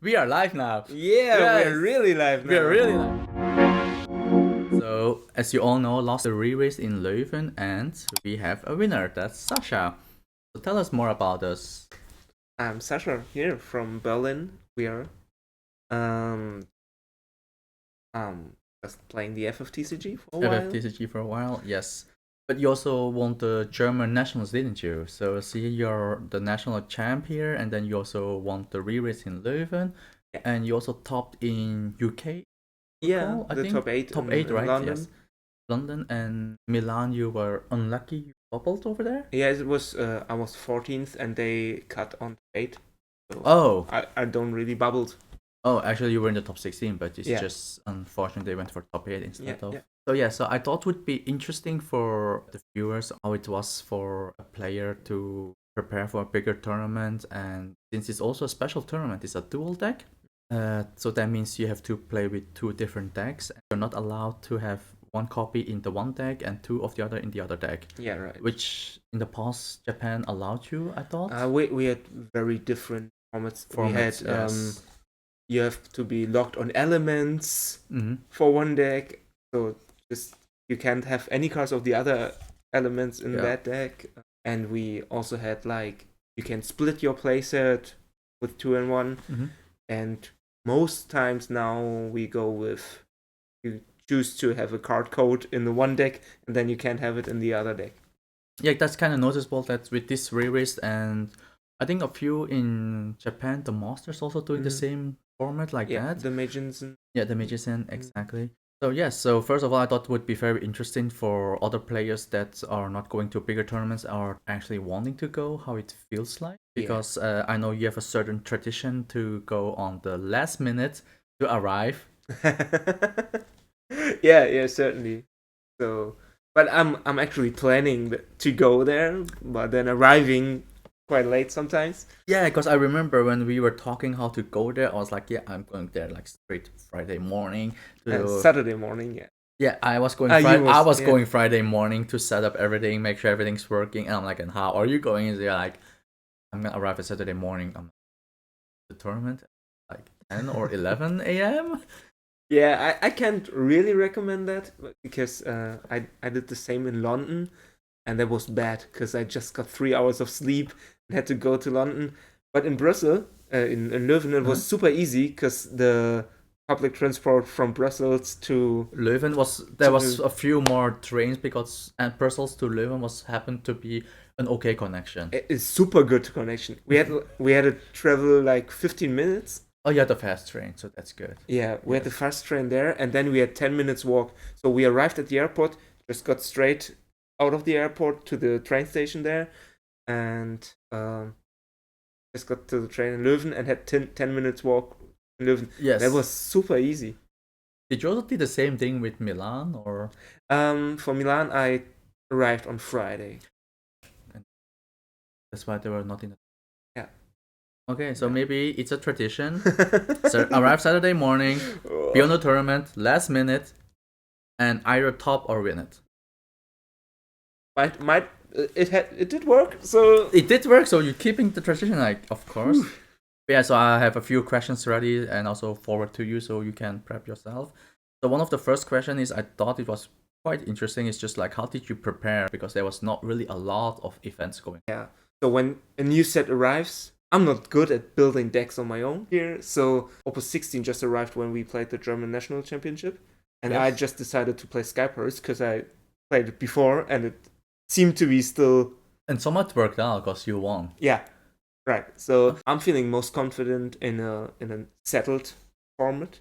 We are live now. Yeah, we're really live now. We are really live. So, as you all know, lost the Reraise in Leuven, and we have a winner. That's Sascha. So tell us more about us. I'm Sascha here from Berlin. We are um just playing the FFTCG for a while. FFTCG for a while, yes. But you also won the German nationals, didn't you? So see, you're the national champ here, and then you also won the Reraise in Leuven, Yeah. and you also topped in UK. Yeah, I the think top eight. Top in, eight, in right? London. Yes. London and Milan, you were unlucky. You bubbled over there. Yeah, it was. I was 14th, and they cut on 8. So Oh, I don't really bubbled. oh, actually, you were in the top 16, but it's Yeah. just unfortunate they went for top 8 instead of. Yeah. So I thought would be interesting for the viewers how it was for a player to prepare for a bigger tournament, and since it's also a special tournament, it's a dual deck. So that means you have to play with 2 different decks. You're not allowed to have 1 copy in the one deck and 2 of the other in the other deck. Yeah, right. Which in the past Japan allowed you, I thought. We had very different formats. We had yes. You have to be locked on elements Mm-hmm. for one deck, so just you can't have any cards of the other elements in that deck. And we also had like you can split your playset with 2 and 1, and most times now we go with you choose to have a card code in the one deck, and then you can't have it in the other deck. Yeah, that's kind of noticeable that with this Reraise, and I think a few in Japan, the Masters also doing the same format like that. The Magicians. Yeah, the Magician, exactly. So yes, so first of all, I thought it would be very interesting for other players that are not going to bigger tournaments or actually wanting to go, how it feels like. Because I know you have a certain tradition to go on the last minute to arrive. yeah, certainly. So, but I'm actually planning to go there, but then arriving quite late sometimes. Yeah, because I remember when we were talking how to go there, I was like, yeah, I'm going there like straight Friday morning. Saturday morning, yeah. Yeah, I was going. Going Friday morning to set up everything, make sure everything's working. And I'm like, and how are you going? And they're like, I'm gonna arrive at Saturday morning. I'm the tournament like 10 or 11 a.m. Yeah, I can't really recommend that because I did the same in London, and that was bad because I just got 3 hours of sleep and had to go to London. But in Brussels, in Leuven, it was super easy because the public transport from Brussels to Leuven was a few more trains because and Brussels to Leuven happened to be an okay connection. It's super good connection. We had to travel like 15 minutes. Oh, you had the fast train, so that's good. Yeah, we had the fast train there, and then we had 10 minutes walk. So we arrived at the airport, just got straight out of the airport to the train station there, and just got to the train in Leuven and had 10 minutes walk in Leuven. Yes. That was super easy. Did you also do the same thing with Milan, or? For Milan, I arrived on Friday. And that's why they were not in the... Yeah. Okay, so maybe it's a tradition. So arrive Saturday morning, be on the tournament, last minute, and either top or win it. It did work. So it did work. So you're keeping the tradition, like, of course. Yeah. So I have a few questions ready, and also forward to you, so you can prep yourself. So one of the first question is, I thought it was quite interesting. It's just like, how did you prepare? Because there was not really a lot of events going. Yeah. So when a new set arrives, I'm not good at building decks on my own here. So Opus 16 just arrived when we played the German National Championship. And I just decided to play Skypers because I played it before and it seemed to be still... And somewhat worked out because you won. Yeah, right. So I'm feeling most confident in a settled format.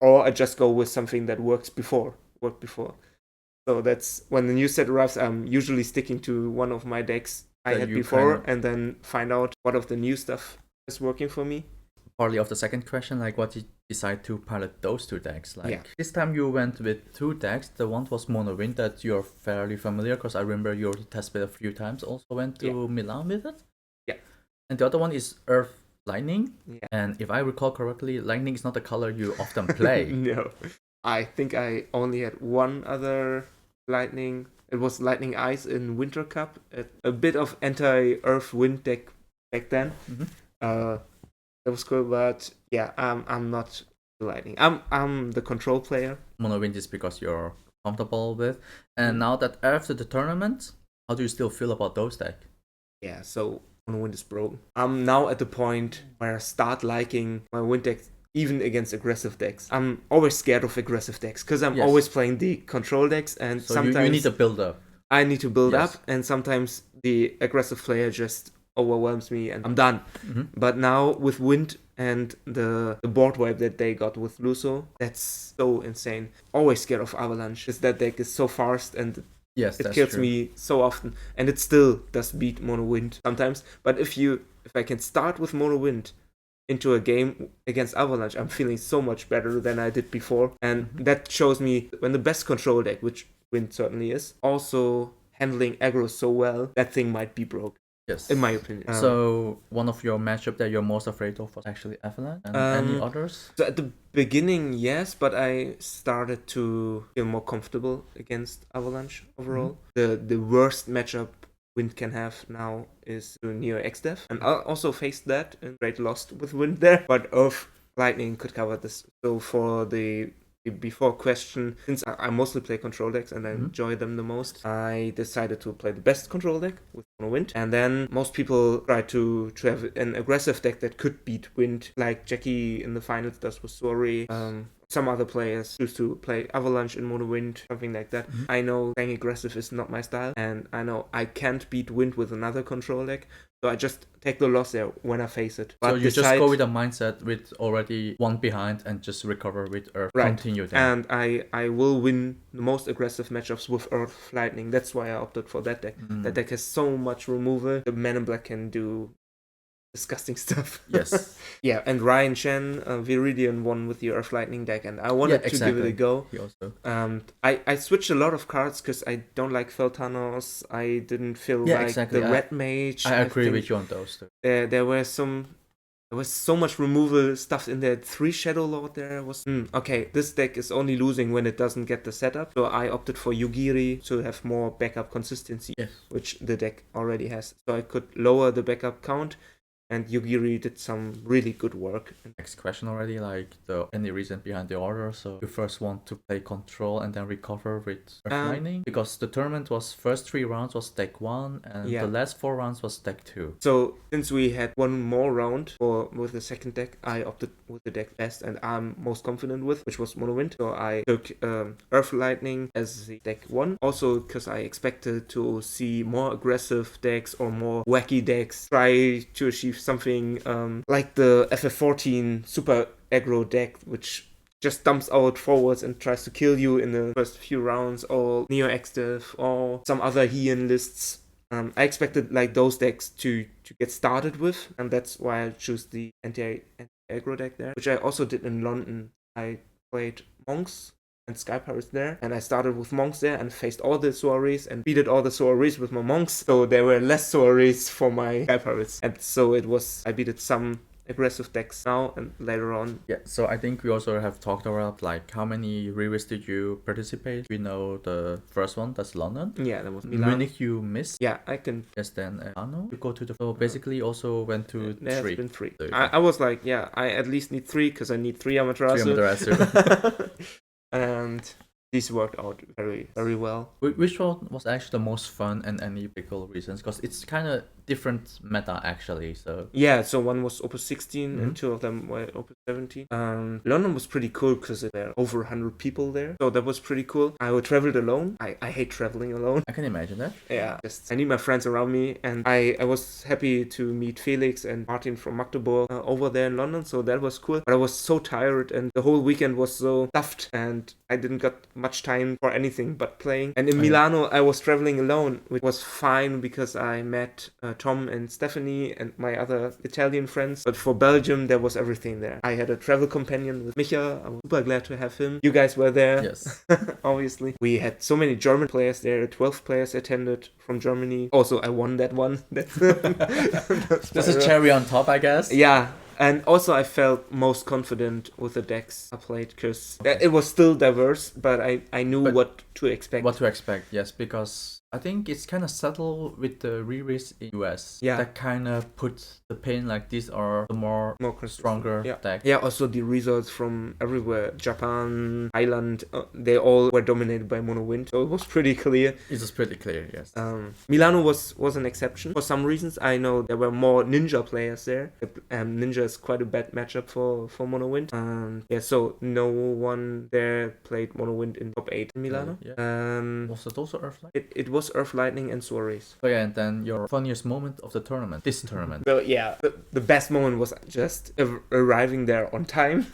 Or I just go with something that worked before. So that's when the new set arrives, I'm usually sticking to one of my decks I had before and then find out what of the new stuff is working for me. Partly of the second question, like, what did you decide to pilot those 2 decks? Like, this time you went with 2 decks. The one was Mono Wind that you're fairly familiar, because I remember you already tested a few times, also went to Milan with it. Yeah. And the other one is Earth Lightning. Yeah. And if I recall correctly, Lightning is not a color you often play. No. I think I only had one other Lightning. It was Lightning Ice in Winter Cup. A bit of anti-Earth Wind deck back then. That was cool, but Yeah, I'm not Lightning. I'm the control player. Mono Wind is because you're comfortable with. And now that after the tournament, how do you still feel about those decks? Yeah, so Mono Wind is broken. I'm now at the point where I start liking my Wind decks even against aggressive decks. I'm always scared of aggressive decks because I'm always playing the control decks, and so sometimes you need to build up. I need to build up, and sometimes the aggressive player just overwhelms me and I'm done. But now with Wind and the board wipe that they got with Luso, that's so insane. Always scared of Avalanche because that deck is so fast and it kills me so often, and it still does beat Mono Wind sometimes. But if I can start with Mono Wind into a game against Avalanche, I'm feeling so much better than I did before, and that shows me when the best control deck, which Wind certainly is, also handling aggro so well, that thing might be broke. Yes, in my opinion. So one of your matchup that you're most afraid of was actually Avalanche, and any others? So at the beginning, yes, but I started to feel more comfortable against Avalanche overall. The worst matchup Wind can have now is Neo XDev, and I also faced that and Great Lost with Wind there, but Earth Lightning could cover this. So for the before question, since I mostly play control decks and I enjoy them the most, I decided to play the best control deck with Mono Wind. And then most people try to have an aggressive deck that could beat Wind, like Jackie in the finals does with Soiree. Some other players choose to play Avalanche in Mono Wind, something like that. I know playing aggressive is not my style, and I know I can't beat Wind with another control deck. So I just take the loss there when I face it. But so you just go with a mindset with already one behind and just recover with Earth. Right. Continue then. And I will win the most aggressive matchups with Earth Lightning. That's why I opted for that deck. That deck has so much removal. The Man in Black can do disgusting stuff. Yes. Yeah, and Ryan Chen, Viridian won with the Earth Lightning deck, and I wanted to give it a go. He also. I switched a lot of cards because I don't like Feltanos. I didn't feel like the Red Mage. I agree with you on those too. There was so much removal stuff in there. 3 Shadow Lord there was okay, this deck is only losing when it doesn't get the setup. So I opted for Yugiri to have more backup consistency, which the deck already has. So I could lower the backup count. And Yugiri did some really good work. Next question already, like any reason behind the order? So you first want to play control and then recover with Earth Lightning? Because the tournament was first 3 rounds was deck 1 and the last 4 rounds was deck 2. So since we had one more round with the second deck, I opted with the deck best and I'm most confident with, which was Mono Wind. So I took Earth Lightning as the deck 1. Also because I expected to see more aggressive decks or more wacky decks try to achieve something like the FF14 super aggro deck, which just dumps out forwards and tries to kill you in the first few rounds, or Neo XDev or some other Heian lists. I expected like those decks to get started with, and that's why I choose the anti-aggro deck there, which I also did in London. I played Monks and Sky Pirates there, and I started with Monks there and faced all the Soirees and beated all the Soirees with my Monks, so there were less Soirees for my Sky Pirates, and so I beated some aggressive decks now and later on. Yeah, so I think we also have talked about like how many Reraise did you participate? We know the first one, that's London. Yeah, that was Milan. Munich you missed. Yeah, I can. Yes, then Milano. You go to so basically also went to 3. There has been 3. I was like, I at least need 3 because I need 3 Amaterasu. 3 Amaterasu. And these worked out very, very well. Which one was actually the most fun and any particular reasons? Because it's kind of different meta actually. So yeah, so one was Opus 16 and 2 of them were Opus 17. London was pretty cool because there were over 100 people there, so that was pretty cool. I traveled alone. I hate traveling alone. I can imagine that. Yeah, I need my friends around me, and I was happy to meet Felix and Martin from Magdeburg over there in London, so that was cool. But I was so tired, and the whole weekend was so stuffed, and I didn't got much time for anything but playing. And in Milano, I was traveling alone, which was fine because I met Tom and Stephanie and my other Italian friends. But for Belgium, there was everything there. I had a travel companion with Micha. I was super glad to have him. You guys were there. Yes. Obviously. We had so many German players there. 12 players attended from Germany. Also, I won that one. That's a cherry on top, I guess. Yeah. And also I felt most confident with the decks I played because it was still diverse, but I knew what to expect. What to expect, yes, because I think it's kind of subtle with the re-release in US. Yeah. That kind of puts the pain like these are the more stronger deck. Yeah, also the results from everywhere, Japan, Thailand, they all were dominated by mono wind. So it was pretty clear. It was pretty clear, yes. Milano was an exception. For some reasons, I know there were more Ninja players there. Ninja is quite a bad matchup for mono wind. Yeah, so no one there played mono wind in top 8 in Milano. Was it also Earth Lightning? It was Earth Lightning and Suarez. Oh yeah, and then your funniest moment of the tournament, this tournament. Well, yeah, the best moment was just arriving there on time,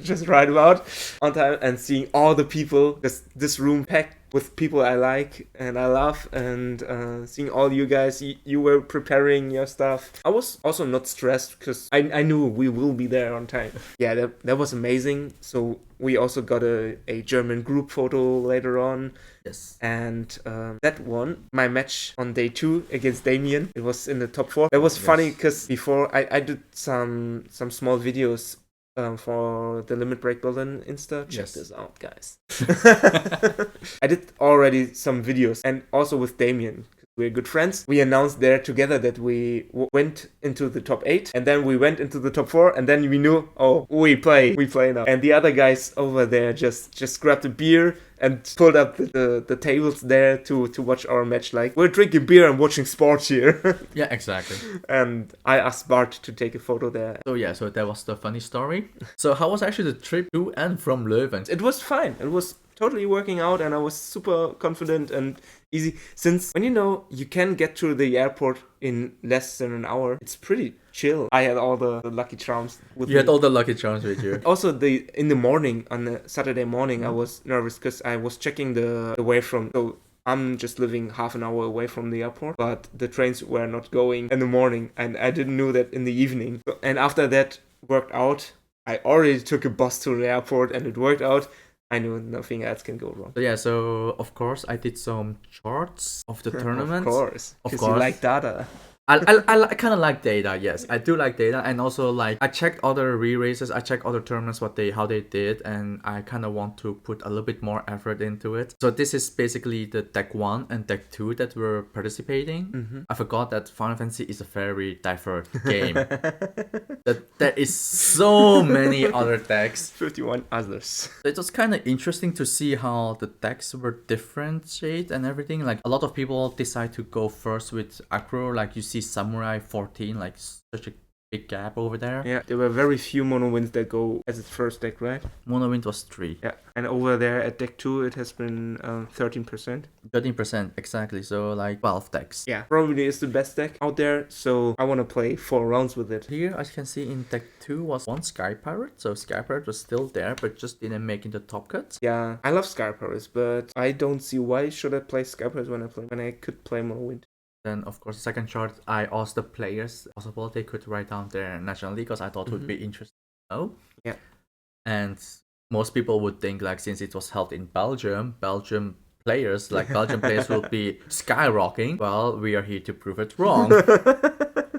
just right about on time, and seeing all the people, this room packed with people I like and I love, and seeing all you guys, you were preparing your stuff. I was also not stressed because I knew we will be there on time. Yeah, that was amazing. So we also got a German group photo later on. Yes. And that one, my match on day 2 against Damien, it was in the top 4. That was funny because before I did some small videos for the Limit Break Berlin Insta. Check this out, guys. I did already some videos, and also with Damien. We're good friends. We announced there together that we went into the top 8, and then we went into the top 4, and then we knew, oh, we play now. And the other guys over there just grabbed a beer and pulled up the tables there to watch our match. Like, we're drinking beer and watching sports here. Yeah, exactly. And I asked Bart to take a photo there. So yeah, so that was the funny story. So how was actually the trip to and from Leuven? It was fine. It was totally working out, and I was super confident and easy. Since when you can get to the airport in less than an hour, it's pretty chill. I had all the lucky charms with me. You had all the lucky charms with you. Also, in the morning, on the Saturday morning, I was nervous because I was checking the way from. So I'm just living half an hour away from the airport, but the trains were not going in the morning, and I didn't know that in the evening. And after that worked out, I already took a bus to the airport, and it worked out. I knew nothing else can go wrong. So yeah, so of course I did some charts of the tournament. Of course, because you like data. I kind of like data, yes. I do like data, and also like I checked other re-races, I checked other tournaments, how they did, and I kind of want to put a little bit more effort into it. So this is basically the deck 1 and deck 2 that were participating. Mm-hmm. I forgot that Final Fantasy is a very diverse game. That there is so many other decks. 51 others. It was kind of interesting to see how the decks were differentiated and everything. Like a lot of people decide to go first with Acro, like you see Samurai 14, like such a big gap over there. Yeah, there were very few mono wins that go as its first deck, right? Mono win was 3. Yeah, and over there at deck 2 it has been 13%. 13%, exactly. So like 12 decks. Yeah, probably is the best deck out there, so I want to play 4 rounds with it. Here, as you can see, in deck 2 was one Sky Pirate. So Sky Pirate was still there, but just didn't make it the top cut. Yeah, I love Sky Pirates, but I don't see why should I play Sky Pirates when I could play mono wind. Then, of course, the second chart, I asked the players possible they could write down their nationality because I thought it would be interesting to know. Yeah. And most people would think, like, since it was held in Belgium players will be skyrocketing. Well, we are here to prove it wrong.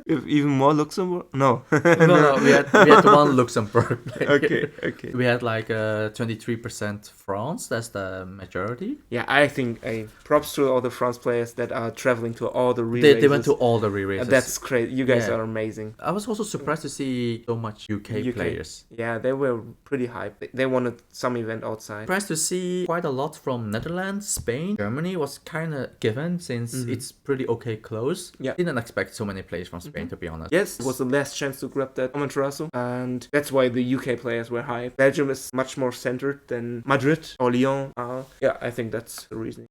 Even more Luxembourg? No. No, we had one Luxembourg player. Okay. We had like 23% France. That's the majority. Yeah, I think props to all the France players that are traveling to all the re-races. They went to all the re-races. That's great. You guys are amazing. I was also surprised to see so much UK players. Yeah, they were pretty hyped. They wanted some event outside. Surprised to see quite a lot from Netherlands, Spain, Germany was kind of given since it's pretty okay close. Yeah. Didn't expect so many players from Spain, to be honest. Yes, it was the last chance to grab that Amaterasu, and that's why the UK players were hyped. Belgium is much more centered than Madrid or Lyon are. Yeah, I think that's the reason.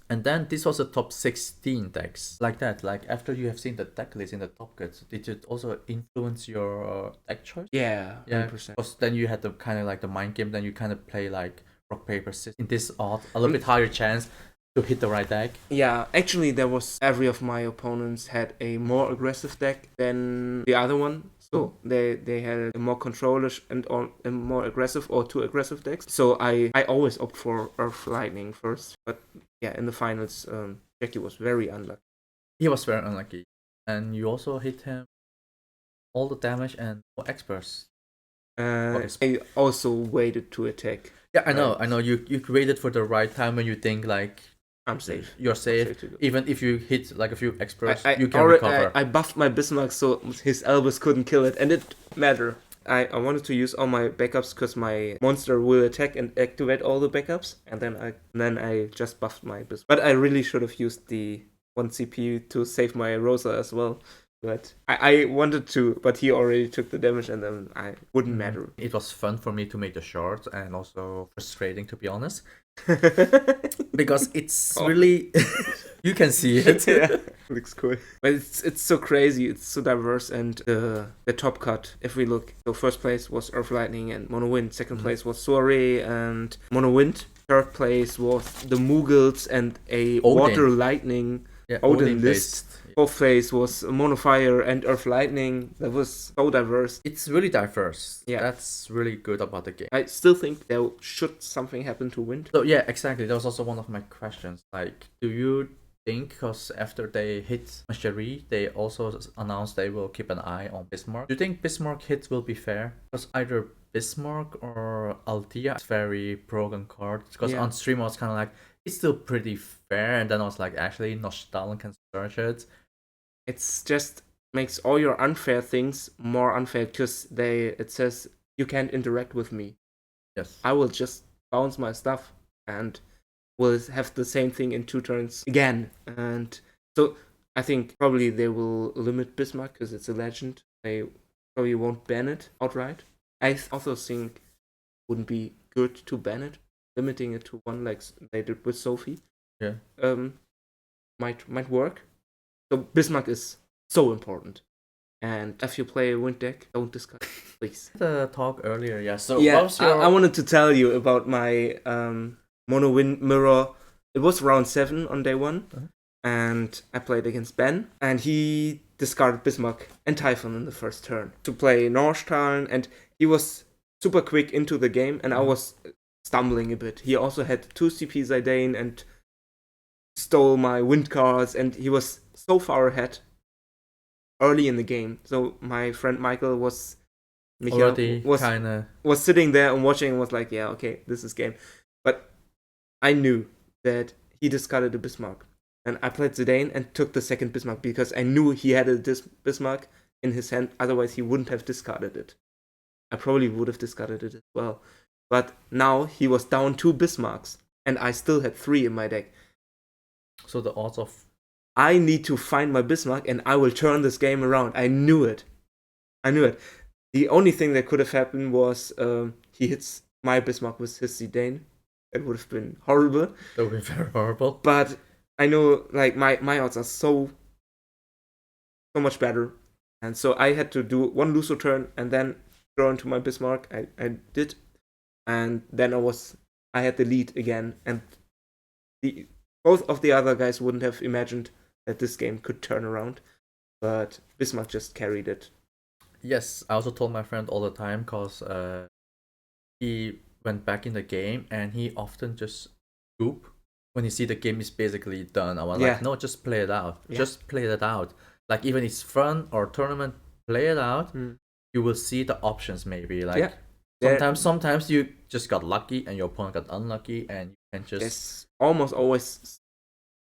And then this was the top 16 decks. Like that, like after you have seen the deck list in the top cuts, did it also influence your deck choice? Yeah, 100%. Because then you had the kind of like the mind game, then you kind of play like rock, paper, scissors. In this odd, a little bit higher chance to hit the right deck. Yeah, actually there was every of my opponents had a more aggressive deck than the other one. So they had a more controllish and a more aggressive or 2 aggressive decks. So I always opt for Earth Lightning first. But yeah, in the finals, Jackie was very unlucky. He was very unlucky. And you also hit him all the damage and no experts. I also waited to attack. Yeah, I know. You waited for the right time when you think like I'm safe. You're safe. To go. Even if you hit like a few experts, you can recover. I buffed my Bismarck so his elbows couldn't kill it, and it mattered. I wanted to use all my backups because my monster will attack and activate all the backups, and then I just buffed my Bismarck. But I really should have used the 1 CPU to save my Rosa as well. But I wanted to, but he already took the damage, and then I wouldn't matter. It was fun for me to make the short, and also frustrating, to be honest. Because it's really you can see it. Yeah, looks cool. But it's so crazy, it's so diverse, and the top cut, if we look, so first place was Earth Lightning and Mono Wind, second place was Soiree and Mono Wind, third place was the Mughals and a Odin. Water Lightning Odin list. Fourth place was Mono Fire and Earth Lightning. That was so diverse. It's really diverse. Yeah, that's really good about the game. I still think there should something happen to Wind. So yeah, exactly. That was also one of my questions. Like, do you think, because after they hit Mastery, they also announced they will keep an eye on Bismarck. Do you think Bismarck hits will be fair? Because either Bismarck or Althea is very broken card. Because on stream I was kind of like, it's still pretty fair, and then I was like, actually, Nostalon can search it. It's just makes all your unfair things more unfair because it says you can't interact with me. Yes. I will just bounce my stuff and will have the same thing in 2 turns again. And so I think probably they will limit Bismarck because it's a legend. They probably won't ban it outright. I also think it wouldn't be good to ban it, limiting it to 1 like they did with Sophie. Yeah. Might work. So Bismarck is so important. And if you play a Wind deck, don't discard it, please. The talk earlier, yeah. So I wanted to tell you about my Mono Wind mirror. It was round 7 on day 1, and I played against Ben, and he discarded Bismarck and Typhon in the first turn to play Northstarn, and he was super quick into the game, and I was stumbling a bit. He also had 2 CP Zidane and stole my Wind cards, and he was so far ahead early in the game. So my friend Michael was sitting there and watching and was like, yeah, okay, this is game. But I knew that he discarded a Bismarck. And I played Zidane and took the second Bismarck because I knew he had a Bismarck in his hand. Otherwise, he wouldn't have discarded it. I probably would have discarded it as well. But now he was down 2 Bismarcks. And I still had 3 in my deck. So the odds of... I need to find my Bismarck and I will turn this game around. I knew it. The only thing that could have happened was he hits my Bismarck with his Zidane. It would have been horrible. That would be very horrible. But I know like my odds are so much better. And so I had to do 1 Luso turn and then throw into my Bismarck. I did. And then I had the lead again. And both of the other guys wouldn't have imagined that this game could turn around, but Bismarck just carried it. Yes, I also told my friend all the time because he went back in the game and he often just scoop when you see the game is basically done. I was like, no, just play it out. Yeah. Just play it out. Like even it's fun or tournament, play it out. You will see the options maybe. Like sometimes you just got lucky and your opponent got unlucky and you can just... There's almost always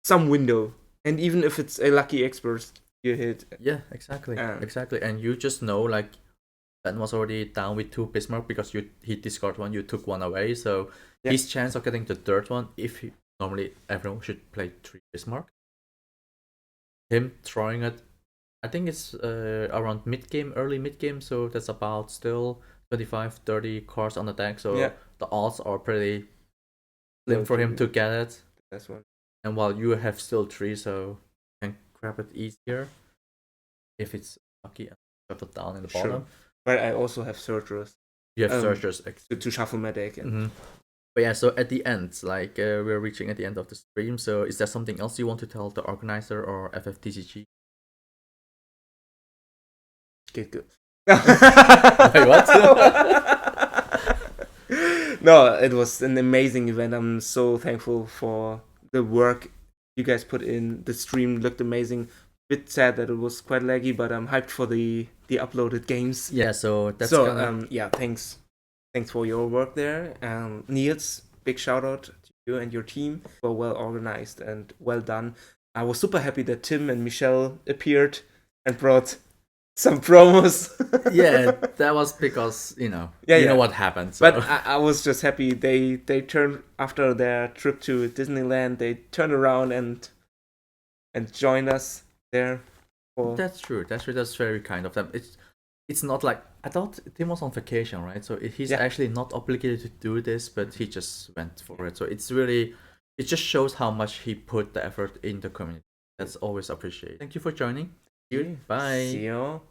some window. And even if it's a lucky expert, you hit. Yeah, exactly. Exactly. And you just know, like, Ben was already down with 2 Bismarck because he discarded 1, you took 1 away. So his chance of getting the 3rd one, normally everyone should play 3 Bismarck. Him throwing it, I think it's around mid-game, early mid-game. So that's about still 25-30 cards on the deck. So the odds are pretty slim for him to get it. That's one. And while you have still 3, so you can grab it easier if it's lucky and shove it down in the bottom. But I also have searchers. You have searchers to shuffle my deck. And... But yeah, so at the end, like we're reaching at the end of the stream. So is there something else you want to tell the organizer or FFTCG? Get good. Wait, what? No, it was an amazing event. I'm so thankful for the work you guys put in. The stream looked amazing. Bit sad that it was quite laggy, but I'm hyped for the uploaded games. Yeah, so that's thanks for your work there. Niels, big shout out to you and your team were well organized and well done. I was super happy that Tim and Michelle appeared and brought some promos. Yeah, that was because you know what happened. So. But I was just happy they turned after their trip to Disneyland. They turned around and joined us there. That's true. That's very kind of them. It's not like I thought Tim was on vacation, right? So he's actually not obligated to do this, but he just went for it. So it just shows how much he put the effort in the community. That's always appreciated. Thank you for joining. Bye. See you.